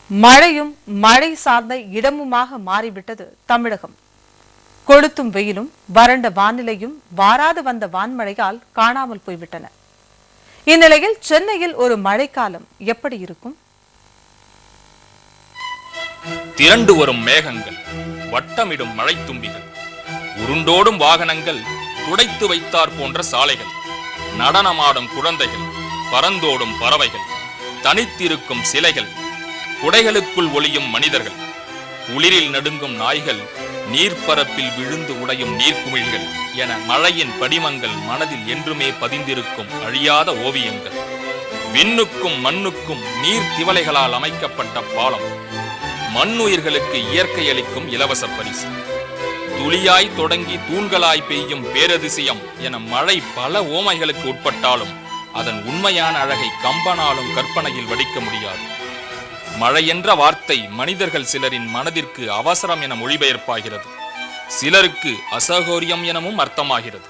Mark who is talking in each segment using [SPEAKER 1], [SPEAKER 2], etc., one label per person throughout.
[SPEAKER 1] மழையும் மழை சார்ந்த இடமுமாக மாறிவிட்டது தமிழகம். கொளுத்தும் வெயிலும் வறண்ட வானிலையும் வாராது வந்த வான்மழையால் காணாமல் போய்விட்டன. இந்நிலையில் சென்னையில் ஒரு மழைக்காலம் எப்படி இருக்கும்?
[SPEAKER 2] திரண்டு வரும் மேகங்கள், வட்டமிடும் மழை தும்பிகள், உருண்டோடும் வாகனங்கள், துடைத்து வைத்தார் போன்ற சாலைகள், நடனமாடும் குழந்தைகள், பறந்தோடும் பறவைகள், தனித்திருக்கும் சிலைகள், குடைகளுக்குள் ஒளியும் மனிதர்கள், குளிரில் நடுங்கும் நாய்கள், நீர்ப்பரப்பில் விழுந்து உடையும் நீர்க்குமிழ்கள் என மழையின் படிமங்கள் மனதில் என்றுமே பதிந்திருக்கும் அழியாத ஓவியங்கள். விண்ணுக்கும் மண்ணுக்கும் நீர் திவலைகளால் அமைக்கப்பட்ட பாலம், மண்ணுயிர்களுக்கு இயற்கை அளிக்கும் இலவச பரிசு. துளியாய் தொடங்கி தூண்களாய் பெய்யும் பேரதிசயம் என மழை பல ஓமைகளுக்கு உட்பட்டாலும் அதன் உண்மையான அழகை கம்பனாலும் கற்பனையில் வடிக்க முடியாது. மழை என்ற வார்த்தை மனிதர்கள் சிலரின் மனதிற்கு அவசரம் என மொழிபெயர்ப்பாகிறது, சிலருக்கு அசௌகரியம் எனவும் அர்த்தமாகிறது.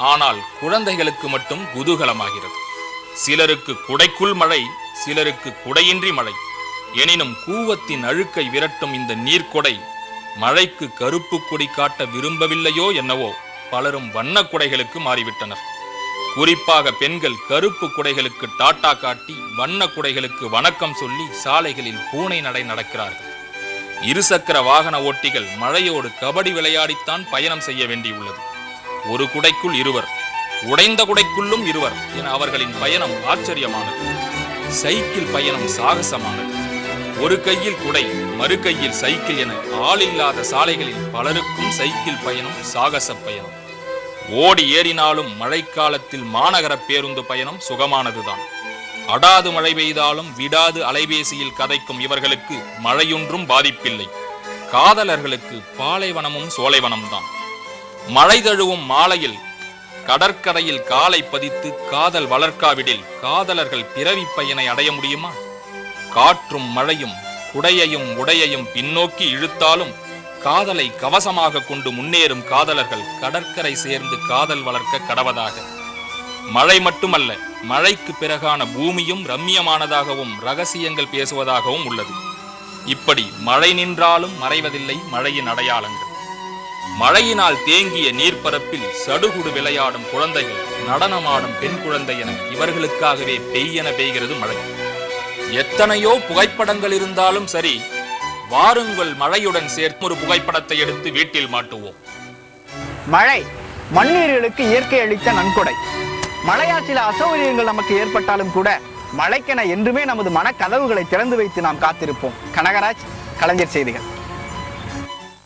[SPEAKER 2] ஆனால் குழந்தைகளுக்கு மட்டும் குதூகலமாகிறது. சிலருக்கு குடைக்குள் மழை, சிலருக்கு குடையின்றி மழை. எனினும் கூவத்தின் அழுக்கை விரட்டும் இந்த நீர்க்கொடை மழைக்கு கருப்பு கொடி காட்ட விரும்பவில்லையோ என்னவோ பலரும் வண்ண குடைகளுக்கு மாறிவிட்டனர். குறிப்பாக பெண்கள் கருப்பு குடைகளுக்கு டாட்டா காட்டி வண்ண குடைகளுக்கு வணக்கம் சொல்லி சாலைகளில் பூனை நடை நடக்கிறார்கள். இருசக்கர வாகன ஓட்டிகள் மழையோடு கபடி விளையாடித்தான் பயணம் செய்ய வேண்டியுள்ளது. ஒரு குடைக்குள் இருவர், உடைந்த குடைக்குள்ளும் இருவர் என அவர்களின் பயணம் ஆச்சரியமானது. சைக்கிள் பயணம் சாகசமானது. ஒரு கையில் குடை, மறு கையில் சைக்கிள் என ஆளில்லாத சாலைகளில் பலருக்கும் சைக்கிள் பயணம் சாகச பயணம். ஓடி ஏறினாலும் மழைக்காலத்தில் மாநகர பேருந்து பயணம் சுகமானதுதான். அடாது மழை பெய்தாலும் விடாது அலைபேசியில் கதைக்கும் இவர்களுக்கு மழையொன்றும் பாதிப்பில்லை. காதலர்களுக்கு பாலைவனமும் சோலைவனம்தான். மழை தழுவும் மாலையில் கடற்கரையில் காலை பதித்து காதல் வளர்க்காவிடில் காதலர்கள் பிறவி பயனை அடைய முடியுமா? காற்றும் மழையும் குடையையும் உடையையும் பின்னோக்கி இழுத்தாலும் காதலை கவசமாக கொண்டு முன்னேறும் காதலர்கள் கடற்கரை சேர்ந்து காதல் வளர்க்க கடவதாக. மழை மட்டுமல்ல, மழைக்கு பிறகான பூமியும் ரம்மியமானதாகவும் ரகசியங்கள் பேசுவதாகவும் உள்ளது. இப்படி மழை நின்றாலும் மறைவதில்லை மழையின் அடையாளங்கள். மழையினால் தேங்கிய நீர்ப்பரப்பில் சடுகுடு விளையாடும் குழந்தைகள், நடனமாடும் பெண் குழந்தை என இவர்களுக்காகவே பெய்யென பெய்கிறது மழை. எத்தனையோ புகைப்படங்கள் இருந்தாலும் சரி, வாருங்கள் மழையுடன் சேர்த்து ஒரு புகைப்படத்தை எடுத்து வீட்டில் மாட்டுவோம்.
[SPEAKER 3] மழை மண்ணீர்களுக்கு இயற்கை அளித்த நன்கொடை. மழையால் சில அசௌகரியங்கள் நமக்கு ஏற்பட்டாலும் கூட மழைக்கென என்றுமே நமது மனக்கதவுகளை திறந்து வைத்து நாம் காத்திருப்போம். கனகராஜ், கலைஞர் செய்திகள்.